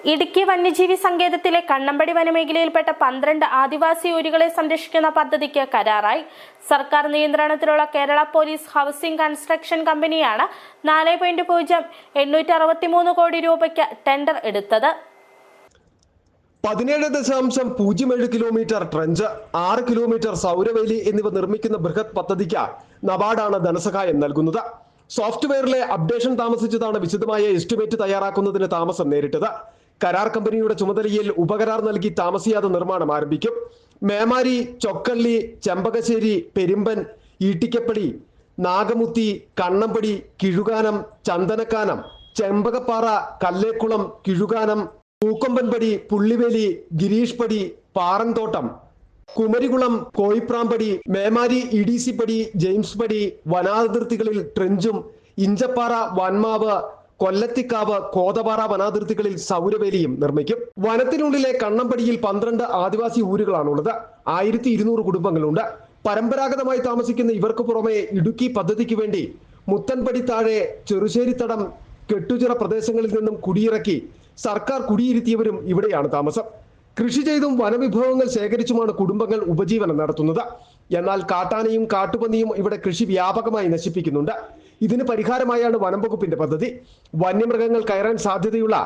ഇടുക്കി വന്യജീവി സങ്കേതത്തിലെ കണ്ണമ്പടി വനമേഖലയിൽപ്പെട്ട 12 ആദിവാസി ഊരുകളെ സംരക്ഷിക്കുന്ന പദ്ധതിക്ക് കരാറായി. സർക്കാർ നിയന്ത്രണത്തിലുള്ള കേരള പോലീസ് ഹൗസിംഗ് കൺസ്ട്രക്ഷൻ കമ്പനിയാണ് 4.0863 കോടി രൂപയ്ക്ക് ടെൻഡർ എടുത്തത്. 17.07 കിലോമീറ്റർ ട്രഞ്ച്, 6 കിലോമീറ്റർ സൗരവേലി എന്നിവ നിർമ്മിക്കുന്ന ബൃഹത് പദ്ധതിക്ക് നബാർഡാണ് ധനസഹായം നൽകുന്നത്. സോഫ്റ്റ്വെയറിലെ അപ്ഡേഷൻ താമസിച്ചതാണ് വിശദമായ എസ്റ്റിമേറ്റ് തയ്യാറാക്കുന്നതിന് താമസം നേരിട്ടത്. കരാർ കമ്പനിയുടെ ചുമതലയിൽ ഉപകരാർ നൽകി താമസിയാതെ നിർമ്മാണം ആരംഭിക്കും. മേമാരി, ചൊക്കള്ളി, ചെമ്പകശ്ശേരി, പെരുമ്പൻ, ഈട്ടിക്കപ്പടി, നാഗമുത്തി, കണ്ണമ്പടി, കിഴുകാനം, ചന്ദനക്കാനം, ചെമ്പകപ്പാറ, കല്ലേക്കുളം, കിഴുകാനം, പൂക്കൊമ്പൻപടി, പുള്ളിവേലി, ഗിരീഷ്പടി, പാറൻതോട്ടം, കുമരികുളം, കോയിപ്രാമ്പടി, മേമാരി, ഇഡിസിപ്പടി, ജെയിംസ് പടി, വനാതിർത്തികളിൽ ട്രെഞ്ചും, ഇഞ്ചപ്പാറ, വൻമാവ്, കൊല്ലത്തിക്കാവ്, കോതപാറ വനാതിർത്തികളിൽ സൗരവേലിയും നിർമ്മിക്കും. വനത്തിനുള്ളിലെ കണ്ണമ്പടിയിൽ 12 ആദിവാസി ഊരുകളാണുള്ളത്. 1200 കുടുംബങ്ങളുണ്ട്. പരമ്പരാഗതമായി താമസിക്കുന്ന ഇവർക്ക് പുറമെ ഇടുക്കി പദ്ധതിക്ക് വേണ്ടി മുത്തൻപടി താഴെ, ചെറുശ്ശേരിത്തടം, കെട്ടുചിറ പ്രദേശങ്ങളിൽ നിന്നും കുടിയിറക്കി സർക്കാർ കുടിയിരുത്തിയവരും ഇവിടെയാണ് താമസം. കൃഷി ചെയ്തും വനവിഭവങ്ങൾ ശേഖരിച്ചുമാണ് കുടുംബങ്ങൾ ഉപജീവനം നടത്തുന്നത്. എന്നാൽ കാട്ടാനയും കാട്ടുപന്നിയും ഇവിടെ കൃഷി വ്യാപകമായി നശിപ്പിക്കുന്നുണ്ട്. ഇതിന് പരിഹാരമായാണ് വനം വകുപ്പിന്റെ പദ്ധതി. വന്യമൃഗങ്ങൾ കയറാൻ സാധ്യതയുള്ള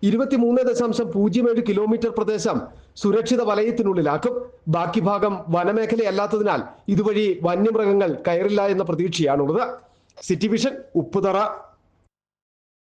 23.07 കിലോമീറ്റർ പ്രദേശം സുരക്ഷിത വലയത്തിനുള്ളിലാക്കും. ബാക്കി ഭാഗം വനമേഖലയല്ലാത്തതിനാൽ ഇതുവഴി വന്യമൃഗങ്ങൾ കയറില്ല എന്ന പ്രതീക്ഷയാണുള്ളത്. City vision, Upputhara.